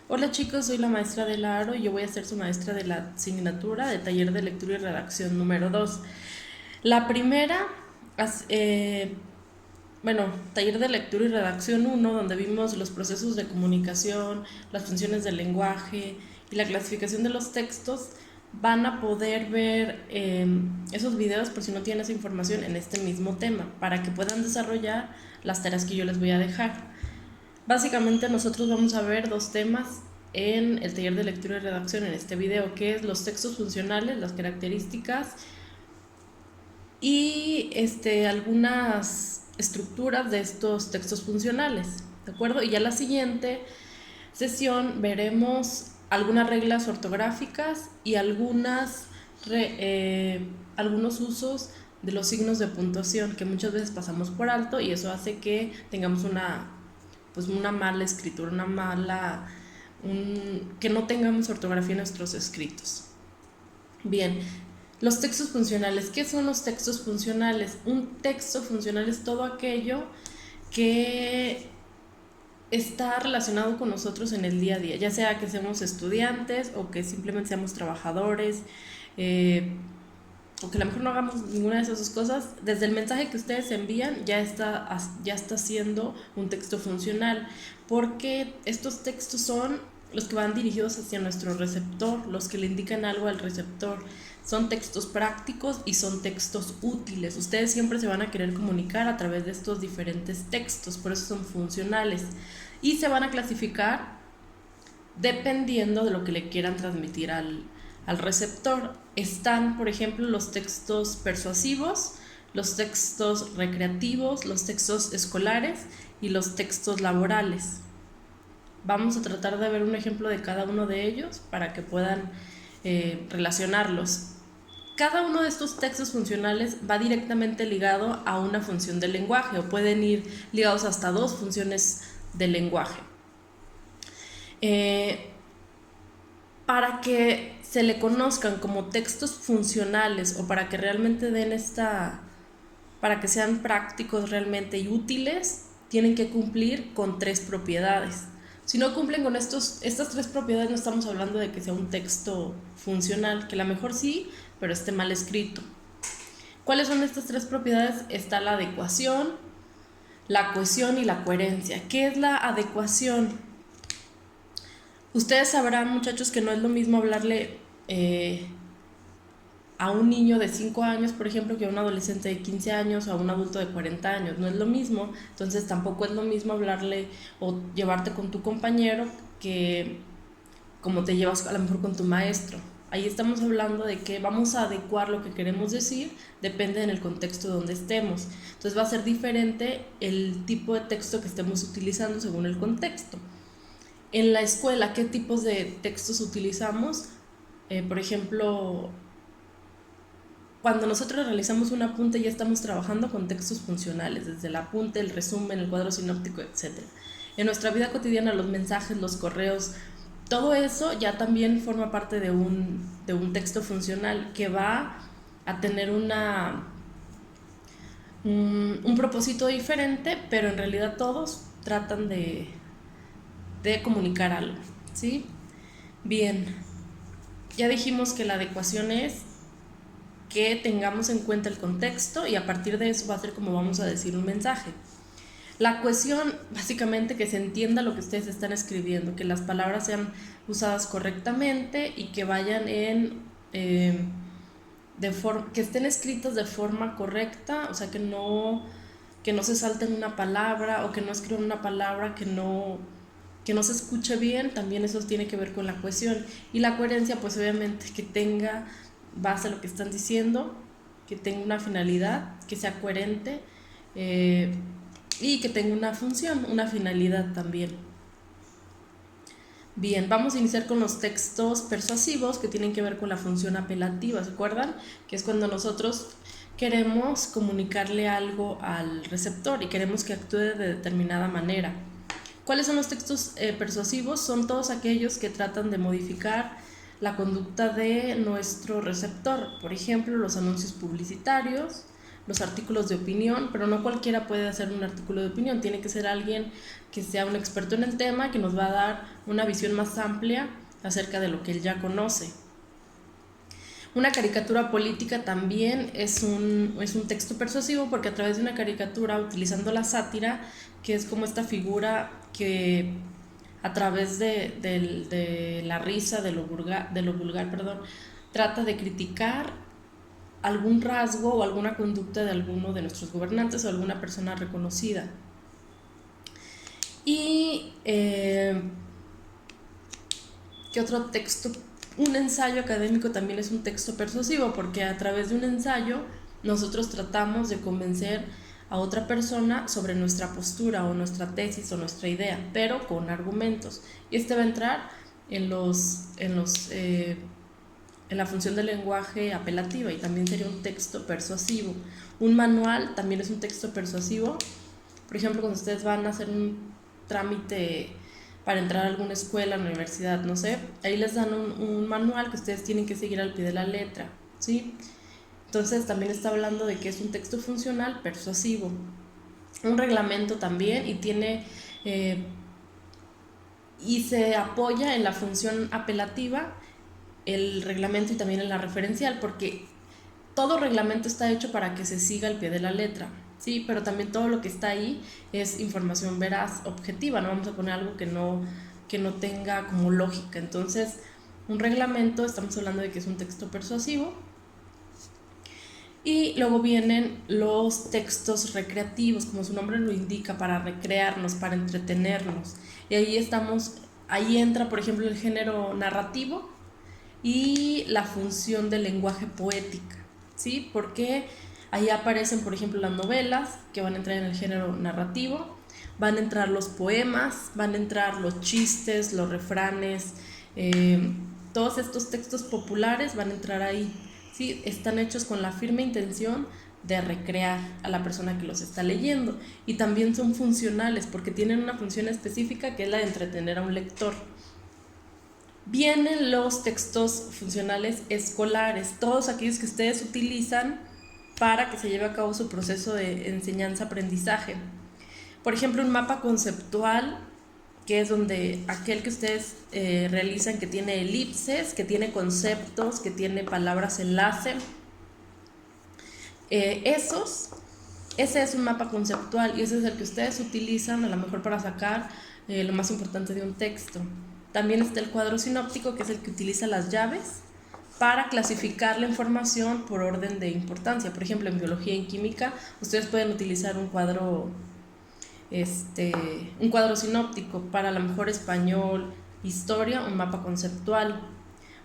Hola chicos, soy la maestra de Aro y yo voy a ser su maestra de la asignatura de taller de lectura y redacción número 2. La primera, bueno, taller de lectura y redacción 1, donde vimos los procesos de comunicación, las funciones del lenguaje y la clasificación de los textos. Van a poder ver esos videos por si no tienen esa información en este mismo tema, para que puedan desarrollar las tareas que yo les voy a dejar. Básicamente nosotros vamos a ver dos temas en el taller de lectura y redacción en este video, que es los textos funcionales, las características y algunas estructuras de estos textos funcionales, ¿de acuerdo? Y ya la siguiente sesión veremos algunas reglas ortográficas y algunos usos de los signos de puntuación que muchas veces pasamos por alto y eso hace que tengamos una mala escritura, que no tengamos ortografía en nuestros escritos. Bien, los textos funcionales. ¿Qué son los textos funcionales? Un texto funcional es todo aquello que está relacionado con nosotros en el día a día, ya sea que seamos estudiantes o que simplemente seamos trabajadores, o que a lo mejor no hagamos ninguna de esas dos cosas. Desde el mensaje que ustedes envían ya está siendo un texto funcional, porque estos textos son los que van dirigidos hacia nuestro receptor, los que le indican algo al receptor. Son textos prácticos y son textos útiles. Ustedes siempre se van a querer comunicar a través de estos diferentes textos, por eso son funcionales. Y se van a clasificar dependiendo de lo que le quieran transmitir al receptor. Están, por ejemplo, los textos persuasivos, los textos recreativos, los textos escolares y los textos laborales. Vamos a tratar de ver un ejemplo de cada uno de ellos para que puedan relacionarlos. Cada uno de estos textos funcionales va directamente ligado a una función del lenguaje, o pueden ir ligados hasta dos funciones del lenguaje. Para que se le conozcan como textos funcionales o para que realmente para que sean prácticos realmente y útiles, tienen que cumplir con tres propiedades. Si no cumplen con estas tres propiedades, no estamos hablando de que sea un texto funcional, que a lo mejor sí, pero esté mal escrito. ¿Cuáles son estas tres propiedades? Está la adecuación, la cohesión y la coherencia. ¿Qué es la adecuación? Ustedes sabrán, muchachos, que no es lo mismo hablarle a un niño de 5 años, por ejemplo, que a un adolescente de 15 años o a un adulto de 40 años. No es lo mismo. Entonces tampoco es lo mismo hablarle o llevarte con tu compañero que como te llevas a lo mejor con tu maestro. Ahí estamos hablando de que vamos a adecuar lo que queremos decir, depende en el contexto donde estemos. Entonces va a ser diferente el tipo de texto que estemos utilizando según el contexto. En la escuela, ¿qué tipos de textos utilizamos? Por ejemplo, cuando nosotros realizamos un apunte ya estamos trabajando con textos funcionales, desde el apunte, el resumen, el cuadro sinóptico, etc. En nuestra vida cotidiana, los mensajes, los correos, todo eso ya también forma parte de un texto funcional que va a tener un propósito diferente, pero en realidad todos tratan de comunicar algo, ¿sí? Bien, ya dijimos que la adecuación es que tengamos en cuenta el contexto y a partir de eso va a ser como vamos a decir un mensaje. La cohesión, básicamente que se entienda lo que ustedes están escribiendo, que las palabras sean usadas correctamente y que vayan que estén escritas de forma correcta, o sea, que no se salten una palabra o que no escriban una palabra que no se escuche bien. También eso tiene que ver con la cohesión. Y la coherencia, pues obviamente que tenga base a lo que están diciendo, que tenga una finalidad, que sea coherente y que tenga una función, una finalidad también. Bien, vamos a iniciar con los textos persuasivos que tienen que ver con la función apelativa, ¿se acuerdan? Que es cuando nosotros queremos comunicarle algo al receptor y queremos que actúe de determinada manera. ¿Cuáles son los textos persuasivos? Son todos aquellos que tratan de modificar la conducta de nuestro receptor. Por ejemplo, los anuncios publicitarios, los artículos de opinión, pero no cualquiera puede hacer un artículo de opinión, tiene que ser alguien que sea un experto en el tema, que nos va a dar una visión más amplia acerca de lo que él ya conoce. Una caricatura política también es un texto persuasivo, porque a través de una caricatura, utilizando la sátira, que es como esta figura que a través de la risa, de lo vulgar, trata de criticar algún rasgo o alguna conducta de alguno de nuestros gobernantes o alguna persona reconocida. Y ¿qué otro texto? Un ensayo académico también es un texto persuasivo, porque a través de un ensayo nosotros tratamos de convencer a otra persona sobre nuestra postura o nuestra tesis o nuestra idea, pero con argumentos. Y este va a entrar en la función del lenguaje apelativa, y también sería un texto persuasivo. Un manual también es un texto persuasivo. Por ejemplo, cuando ustedes van a hacer un trámite para entrar a alguna escuela, universidad, no sé, ahí les dan un manual que ustedes tienen que seguir al pie de la letra, ¿sí? Entonces también está hablando de que es un texto funcional persuasivo. Un reglamento también, y tiene y se apoya en la función apelativa, el reglamento, y también en la referencial, porque todo reglamento está hecho para que se siga al pie de la letra, sí, pero también todo lo que está ahí es información veraz, objetiva, no vamos a poner algo que no tenga como lógica. Entonces, un reglamento, estamos hablando de que es un texto persuasivo. Y luego vienen los textos recreativos, como su nombre lo indica, para recrearnos, para entretenernos. Y ahí entra, por ejemplo, el género narrativo y la función del lenguaje poética, ¿sí? Porque ahí aparecen, por ejemplo, las novelas, que van a entrar en el género narrativo, van a entrar los poemas, van a entrar los chistes, los refranes, todos estos textos populares van a entrar ahí, ¿sí? Están hechos con la firme intención de recrear a la persona que los está leyendo, y también son funcionales porque tienen una función específica, que es la de entretener a un lector. Vienen los textos funcionales escolares, todos aquellos que ustedes utilizan para que se lleve a cabo su proceso de enseñanza-aprendizaje. Por ejemplo, un mapa conceptual, que es donde aquel que ustedes realizan, que tiene elipses, que tiene conceptos, que tiene palabras enlace. Ese es un mapa conceptual, y ese es el que ustedes utilizan a lo mejor para sacar lo más importante de un texto. También está el cuadro sinóptico, que es el que utiliza las llaves para clasificar la información por orden de importancia. Por ejemplo, en biología y en química, ustedes pueden utilizar un cuadro sinóptico. Para a lo mejor español, historia, un mapa conceptual.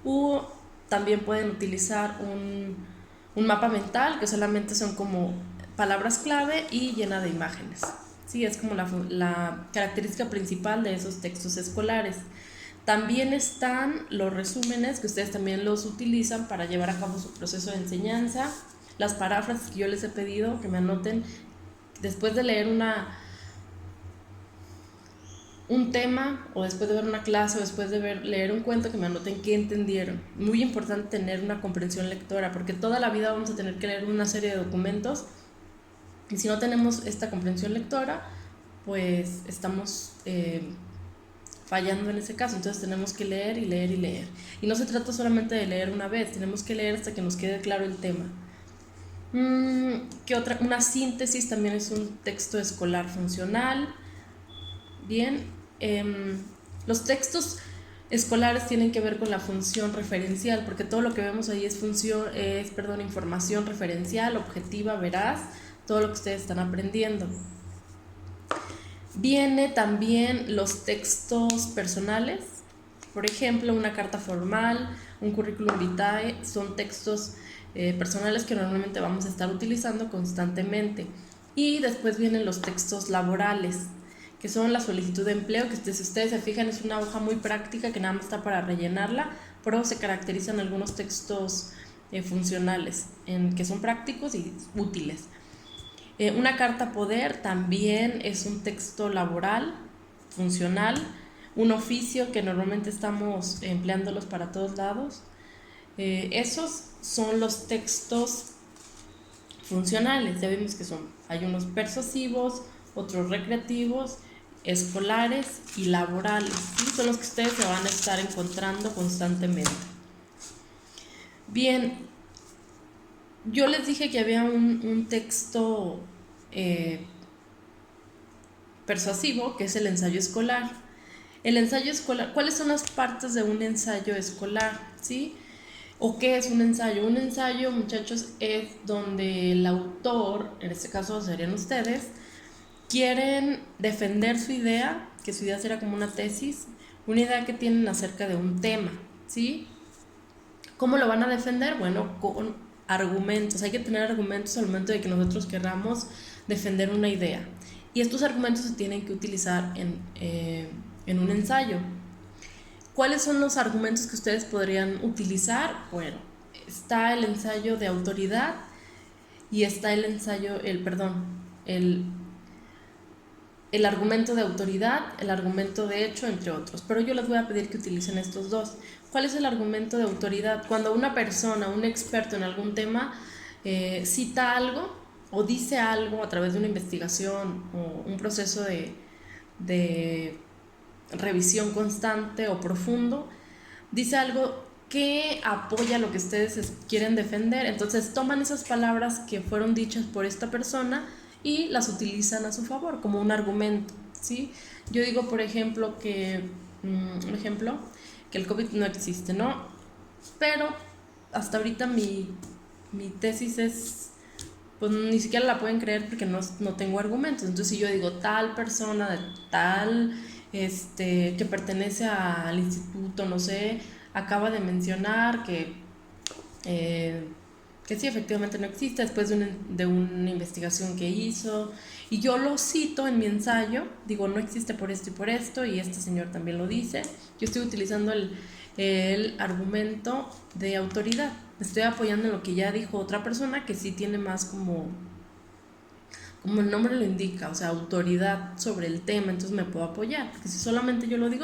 O también pueden utilizar un mapa mental, que solamente son como palabras clave y llena de imágenes. Sí, es como la característica principal de esos textos escolares. También están los resúmenes, que ustedes también los utilizan para llevar a cabo su proceso de enseñanza. Las paráfrasis, que yo les he pedido que me anoten después de leer un tema, o después de ver una clase, o después de leer un cuento, que me anoten qué entendieron. Muy importante tener una comprensión lectora, porque toda la vida vamos a tener que leer una serie de documentos, y si no tenemos esta comprensión lectora, pues estamos fallando en ese caso. Entonces tenemos que leer y leer y leer. Y no se trata solamente de leer una vez, tenemos que leer hasta que nos quede claro el tema. ¿Qué otra? Una síntesis también es un texto escolar funcional. Bien, los textos escolares tienen que ver con la función referencial, porque todo lo que vemos ahí es información referencial, objetiva, veraz, todo lo que ustedes están aprendiendo. Viene también los textos personales, por ejemplo, una carta formal, un curriculum vitae, son textos personales que normalmente vamos a estar utilizando constantemente. Y después vienen los textos laborales, que son la solicitud de empleo, que si ustedes se fijan es una hoja muy práctica que nada más está para rellenarla, pero se caracterizan algunos textos funcionales, que son prácticos y útiles. Una carta poder también es un texto laboral, funcional. Un oficio, que normalmente estamos empleándolos para todos lados. Esos son los textos funcionales. Ya vimos que hay unos persuasivos, otros recreativos, escolares y laborales, ¿sí? Son los que ustedes se van a estar encontrando constantemente. Bien, yo les dije que había un texto persuasivo, que es el ensayo escolar. El ensayo escolar, ¿cuáles son las partes de un ensayo escolar? ¿Sí? ¿O qué es un ensayo? Un ensayo, muchachos, es donde el autor, en este caso serían ustedes, quieren defender su idea, que su idea será como una tesis, una idea que tienen acerca de un tema, ¿sí? ¿Cómo lo van a defender? Bueno, con argumentos. Hay que tener argumentos al momento de que nosotros queramos defender una idea. Y estos argumentos se tienen que utilizar en un ensayo. ¿Cuáles son los argumentos que ustedes podrían utilizar? Bueno, está el ensayo de autoridad y está el argumento de autoridad, el argumento de hecho, entre otros. Pero yo les voy a pedir que utilicen estos dos. ¿Cuál es el argumento de autoridad? Cuando una persona, un experto en algún tema, cita algo o dice algo a través de una investigación o un proceso de revisión constante o profundo, dice algo que apoya lo que ustedes quieren defender. Entonces toman esas palabras que fueron dichas por esta persona y las utilizan a su favor como un argumento, ¿sí? Yo digo, por ejemplo, que el COVID no existe, ¿no? Pero hasta ahorita mi tesis es, pues ni siquiera la pueden creer porque no tengo argumentos. Entonces si yo digo tal persona de tal, que pertenece al instituto, no sé, acaba de mencionar que sí, efectivamente no existe, después de una investigación que hizo, y yo lo cito en mi ensayo, digo, no existe por esto y por esto, y este señor también lo dice. Yo estoy utilizando el argumento de autoridad, me estoy apoyando en lo que ya dijo otra persona que sí tiene más como el nombre lo indica, o sea, autoridad sobre el tema, entonces me puedo apoyar, porque si solamente yo lo digo,